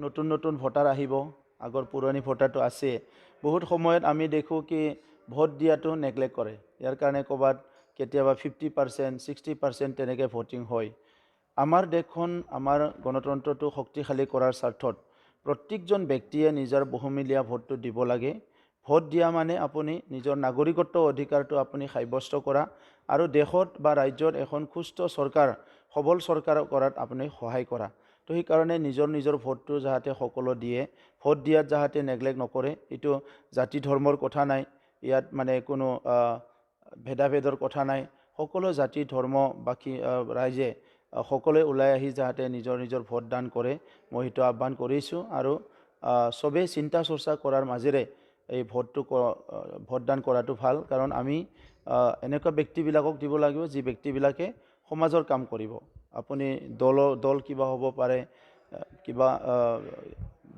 নতুন নতুন ভোটাৰ আহিব, আগৰ পুৰণি ভোটাৰটো আছে। বহুত সময়ত আমি দেখোঁ কি ভোট দিয়াটো নেগলেক্ট কৰে। ইয়াৰ কাৰণে ক'ৰবাত কেতিয়াবা 50%, 60% তেনেকৈ ভোটিং হয়। আমাৰ দেশখন, আমাৰ গণতন্ত্ৰটো শক্তিশালী কৰাৰ স্বাৰ্থত প্ৰত্যেকজন ব্যক্তিয়ে নিজৰ বহুমূলীয়া ভোটটো দিব লাগে। ভোট দিয়া মানে আপুনি নিজৰ নাগৰিকত্ব অধিকাৰটো আপুনি সাব্যস্ত কৰা আৰু দেশত বা ৰাজ্যত এখন সুস্থ চৰকাৰ, সবল চৰকাৰ কৰাত আপুনি সহায় কৰা। তো সেইকাৰণে নিজৰ ভোটটো যাতে সকলো দিয়ে, ভোট দিয়াত যাতে নেগলেক্ট নকৰে। এইটো জাতি ধৰ্মৰ কথা নাই, ইয়াত মানে কোনো ভেদাভেদৰ কথা নাই। সকলো জাতি ধৰ্ম বাকী ৰাইজে সকলোৱে ওলাই আহি যাতে নিজৰ ভোটদান কৰে, মই সেইটো আহ্বান কৰিছোঁ। আৰু চবেই চিন্তা চৰ্চা কৰাৰ মাজেৰে এই ভোটদান কৰাটো ভাল, কাৰণ আমি এনেকুৱা ব্যক্তিবিলাকক দিব লাগিব যি ব্যক্তিবিলাকে সমাজৰ কাম কৰিব। আপুনি দল কিবা হ'ব পাৰে, কিবা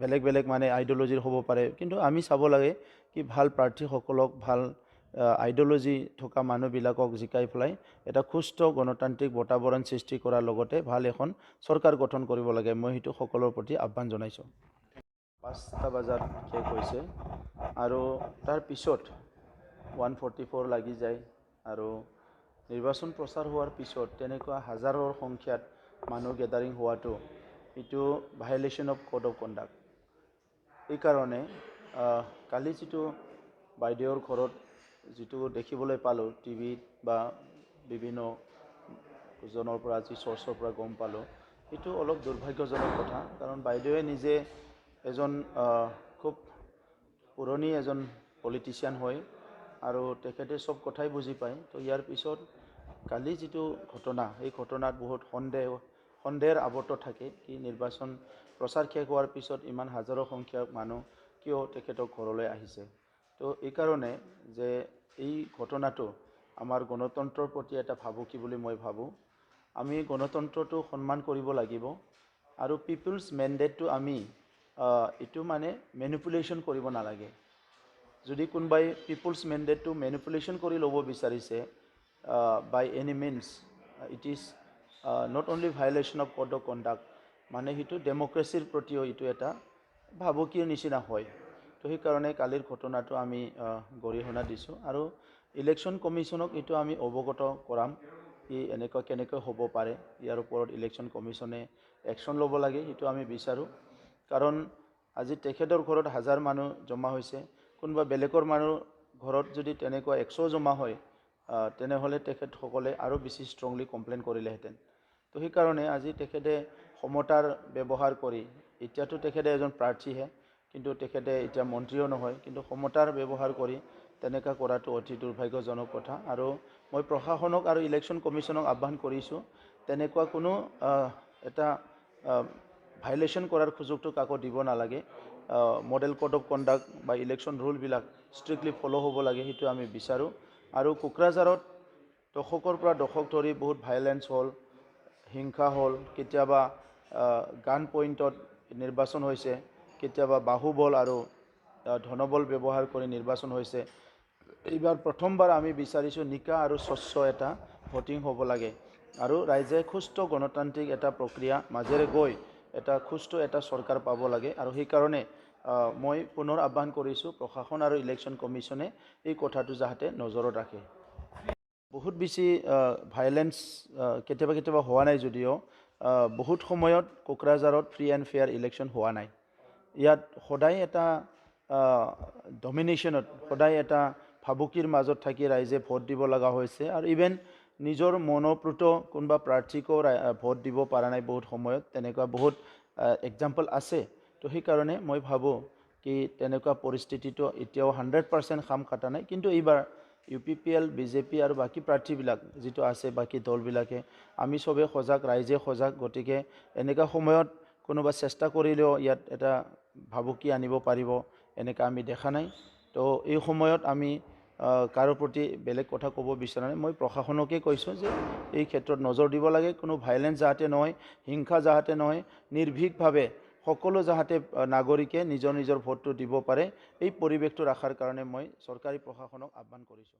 বেলেগ মানে আইডিঅ'লজিৰ হ'ব পাৰে, কিন্তু আমি চাব লাগে কি ভাল প্ৰাৰ্থীসকলক, ভাল আইডিঅ'লজি থকা মানুহবিলাকক জিকাই পেলাই এটা সুস্থ গণতান্ত্ৰিক বাতাবৰণ সৃষ্টি কৰাৰ লগতে ভাল এখন চৰকাৰ গঠন কৰিব লাগে। মই সেইটো সকলোৰ প্ৰতি আহ্বান জনাইছোঁ। 5টা বজাত শেষ হৈছে আৰু তাৰ পিছত 144 লাগি যায় আৰু নিৰ্বাচন প্ৰচাৰ হোৱাৰ পিছত তেনেকুৱা হাজাৰৰ সংখ্যাত মানুহ গেদাৰিং হোৱাটো এইটো ভায়োলেশ্যন অফ কোড অফ কণ্ডাক্ট। এইকাৰণে কালি যিটো বাইদেউৰ ঘৰত যিটো দেখিবলৈ পালোঁ টিভিত বা বিভিন্ন জনৰ পৰা, যি চ'ৰ্চৰ পৰা গম পালোঁ, সেইটো অলপ দুৰ্ভাগ্যজনক কথা। কাৰণ বাইদেৱে নিজে এজন খুব পুৰণি এজন পলিটিচিয়ান হয় আৰু তেখেতে চব কথাই বুজি পায়। তো ইয়াৰ পিছত কালি যিটো ঘটনা, এই ঘটনাত বহুত সন্দেহৰ আৱৰ্ত থাকে কি নিৰ্বাচন প্ৰচাৰ শেষ হোৱাৰ পিছত ইমান হাজাৰো সংখ্যক মানুহ কিয় তেখেতক ঘৰলৈ আহিছে। তো এইকাৰণে যে এই ঘটনাটো আমাৰ গণতন্ত্ৰৰ প্ৰতি এটা ভাবুকি বুলি মই ভাবোঁ। আমি গণতন্ত্ৰটো সন্মান কৰিব লাগিব আৰু পিপুলছ মেণ্ডেটটো আমি এইটো মানে মেনিপুলেশ্যন কৰিব নালাগে। যদি কোনোবাই পিপুলছ মেণ্ডেটটো মেনিপুলেশ্যন কৰি ল'ব বিচাৰিছে by any means, it is not only violation of code of conduct, মানে সেইটো ডেম'ক্ৰেচিৰ প্ৰতিও এইটো এটা ভাবুকিৰ নিচিনা হয়। তো সেইকাৰণে কালিৰ ঘটনাটো আমি গৰিহণা দিছোঁ আৰু ইলেকশ্যন কমিশ্যনক এইটো আমি অৱগত কৰাম কি এনেকুৱা কেনেকৈ হ'ব পাৰে। ইয়াৰ ওপৰত ইলেকশ্যন কমিশ্যনে একশ্যন ল'ব লাগে, সেইটো আমি বিচাৰোঁ। কাৰণ আজি তেখেতৰ ঘৰত হাজাৰ মানুহ জমা হৈছে, কোনোবা বেলেগৰ মানুহ ঘৰত যদি তেনেকুৱা 100 জমা হয়, তেনেহ'লে তেখেতসকলে আৰু বেছি ষ্ট্ৰংলি কমপ্লেইন কৰিলেহেঁতেন। তো সেইকাৰণে আজি তেখেতে ক্ষমতাৰ ব্যৱহাৰ কৰি, এতিয়াতো তেখেতে এজন প্ৰাৰ্থীহে, কিন্তু তেখেতে এতিয়া মন্ত্ৰীও নহয়, কিন্তু ক্ষমতাৰ ব্যৱহাৰ কৰি তেনেকুৱা কৰাটো অতি দুৰ্ভাগ্যজনক কথা। আৰু মই প্ৰশাসনক আৰু ইলেকশ্যন কমিশ্যনক আহ্বান কৰিছোঁ, তেনেকুৱা কোনো এটা ভায়োলেশ্যন কৰাৰ সুযোগটো কাকো দিব নালাগে। মডেল কোড অফ কণ্ডাক্ট বা ইলেকশ্যন ৰুলবিলাক ষ্ট্ৰিক্টলি ফ'ল' হ'ব লাগে, সেইটো আমি বিচাৰোঁ। আৰু কোকৰাঝাৰত দশকৰ পৰা দশক ধৰি বহুত ভায়োলেন্স হ'ল, হিংসা হ'ল, কেতিয়াবা গান পইণ্টত নিৰ্বাচন হৈছে, কেতিয়াবা বাহুবল আৰু ধনবল ব্যৱহাৰ কৰি নিৰ্বাচন হৈছে। এইবাৰ প্ৰথমবাৰ আমি বিচাৰিছোঁ নিকা আৰু স্বচ্ছ এটা ভোটিং হ'ব লাগে আৰু ৰাইজে সুস্থ গণতান্ত্ৰিক এটা প্ৰক্ৰিয়া মাজেৰে গৈ এটা সুস্থ এটা চৰকাৰ পাব লাগে। আৰু সেইকাৰণে মই পুনৰ আহ্বান কৰিছোঁ প্ৰশাসন আৰু ইলেকশ্যন কমিশ্যনে এই কথাটো যাতে নজৰত ৰাখে। বহুত বেছি ভায়োলেন্স কেতিয়াবা হোৱা নাই যদিও বহুত সময়ত কোকৰাঝাৰত ফ্ৰী এণ্ড ফেয়াৰ ইলেকশ্যন হোৱা নাই। ইয়াত সদায় এটা ডমিনেশ্যনত, সদায় এটা ভাবুকিৰ মাজত থাকি ৰাইজে ভোট দিব লগা হৈছে আৰু ইভেন নিজৰ মনোপ্ৰত কোনোবা প্ৰাৰ্থীকো ভোট দিব পৰা নাই বহুত সময়ত, তেনেকুৱা বহুত এক্সাম্পল আছে। তো সেইকাৰণে মই ভাবোঁ কি তেনেকুৱা পৰিস্থিতিটো এতিয়াও 100% খাম খাটা নাই। কিন্তু এইবাৰ UPPL, BJP আৰু বাকী প্ৰাৰ্থীবিলাক যিটো আছে, বাকী দলবিলাকে আমি চবেই সজাগ, ৰাইজে সজাগ। গতিকে এনেকুৱা সময়ত কোনোবা চেষ্টা কৰিলেও ইয়াত এটা ভাবুকি আনিব পাৰিব, এনেকুৱা আমি দেখা নাই। তো এই সময়ত আমি কাৰো প্ৰতি বেলেগ কথা ক'ব বিচৰা নাই। মই প্ৰশাসনকে কৈছোঁ যে এই ক্ষেত্ৰত নজৰ দিব লাগে, কোনো ভায়োলেন্স যাতে নহয়, হিংসা যাতে নহয়, নিৰ্ভীকভাৱে সকলো যাতে নাগৰিকে নিজৰ ভোটটো দিব পাৰে, এই পৰিৱেশটো ৰখাৰ কাৰণে মই চৰকাৰী প্ৰশাসনক আহ্বান কৰিছোঁ।